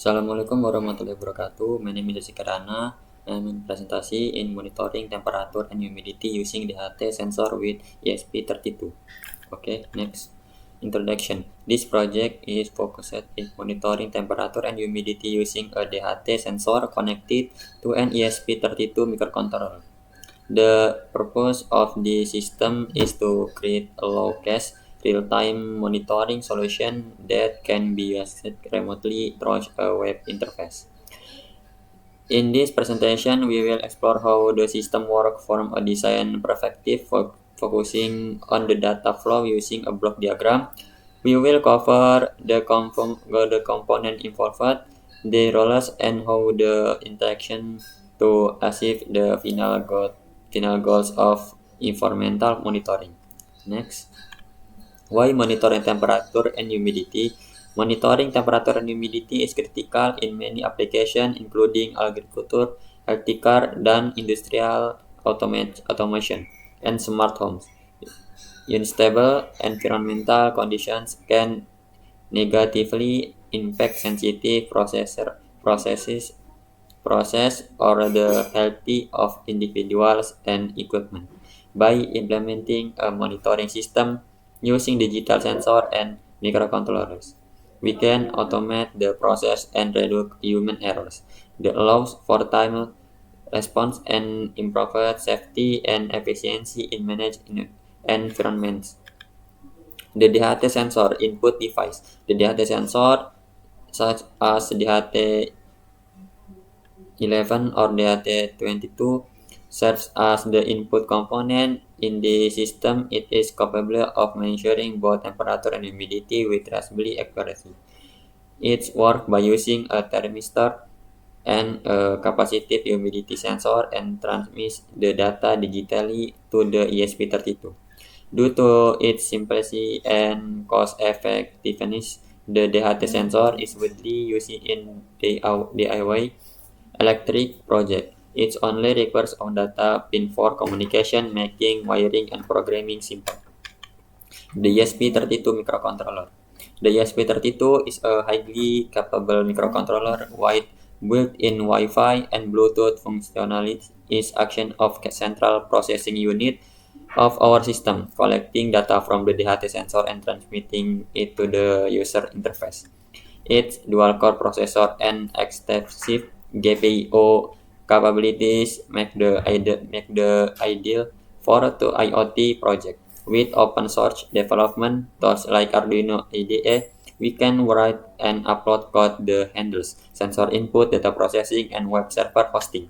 Assalamualaikum warahmatullahi wabarakatuh. My name is Jessica Rana. I'm in presentasi in monitoring temperature and humidity using DHT sensor with ESP32. Okay, next introduction. This project is focused in monitoring temperature and humidity using a DHT sensor connected to an ESP32 microcontroller. The purpose of the system is to create a low-cost, real-time monitoring solution that can be used remotely through a web interface. In this presentation, we will explore how the system works from a design perspective, focusing on the data flow using a block diagram. We will cover the component involved, the roles, and how the interaction to achieve the final goals of environmental monitoring. Next, why monitoring temperature and humidity? Monitoring temperature and humidity is critical in many applications, including agriculture, healthcare, dan industrial automation, and smart homes. Unstable environmental conditions can negatively impact sensitive process or the health of individuals and equipment. By implementing a monitoring system using digital sensor and microcontrollers, we can automate the process and reduce human errors. That allows for timely response and improved safety and efficiency in managed environments. The DHT sensor input device. The DHT sensor such as DHT11 or DHT22 serves as the input component in the system. It is capable of measuring both temperature and humidity with reasonable accuracy. It works by using a thermistor and a capacitive humidity sensor and transmits the data digitally to the ESP32. Due to its simplicity and cost-effectiveness, the DHT sensor is widely used in DIY electric project. It only requires on data pin for communication, making wiring and programming simple. The ESP32 microcontroller. The ESP32 is a highly capable microcontroller with built-in Wi-Fi and Bluetooth functionality. Is action of central processing unit of our system, collecting data from the DHT sensor and transmitting it to the user interface. Its dual-core processor and extensive GPIO capabilities make the ideal for the IoT project. With open source development tools like Arduino IDE, we can write and upload code that handles sensor input, data processing, and web server hosting.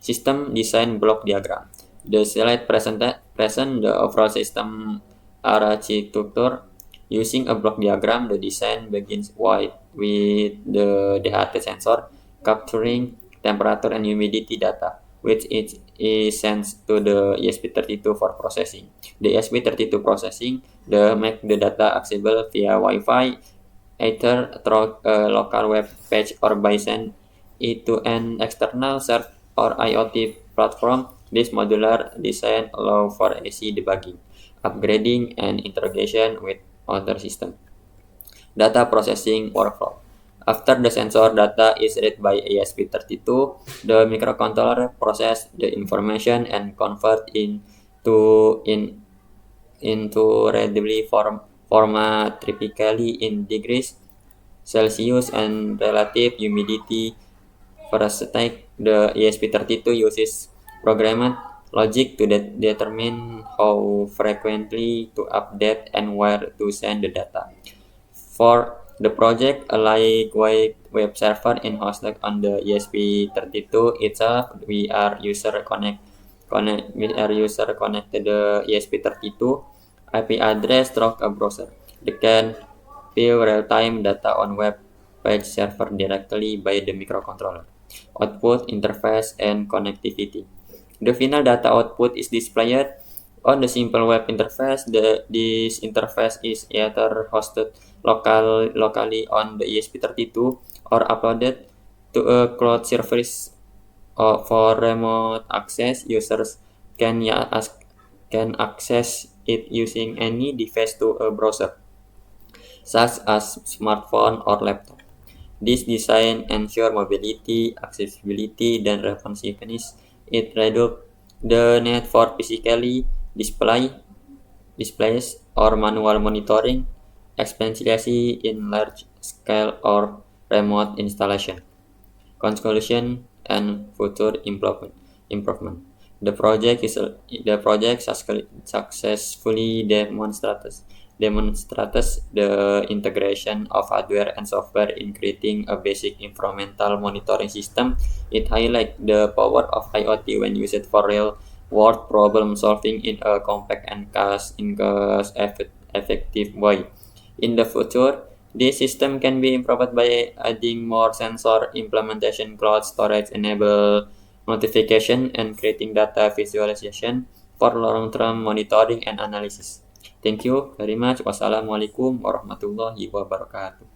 System design block diagram. The slide present the overall system architecture. Using a block diagram, the design begins with the DHT sensor capturing temperature and humidity data, which is sent to the ESP32 for processing. The ESP32 processing make the data accessible via Wi-Fi, either through a local web page or by send it to an external server or IoT platform. This modular design allows for easy debugging, upgrading, and integration with other systems. Data processing workflow. After the sensor data is read by ESP32, the microcontroller process the information and convert into readable format, typically in degrees Celsius and relative humidity. First, the ESP32 uses programmed logic to determine how frequently to update and where to send the data. For the project, a lightweight web server is hosted on the ESP32 itself. We are user connected the ESP32 IP address through a browser. They can view real-time data on web page server directly by the microcontroller. Output, interface, and connectivity. The final data output is displayed on the simple web interface. This interface is either hosted locally on the ESP32 or uploaded to a cloud service for remote access. Users can access it using any device to a browser, such as smartphone or laptop. This design ensure mobility, accessibility, dan responsiveness. It reduces the need for physically displays or manual monitoring, especially in large scale or remote installation. Conclusion and future improvement. The project successfully demonstrates the integration of hardware and software in creating a basic environmental monitoring system. It highlights the power of IoT when used for real-world problem solving in a compact and cost-effective way. In the future, this system can be improved by adding more sensor implementation, cloud storage, enable notification, and creating data visualization for long-term monitoring and analysis. Thank you very much. Wassalamualaikum warahmatullahi wabarakatuh.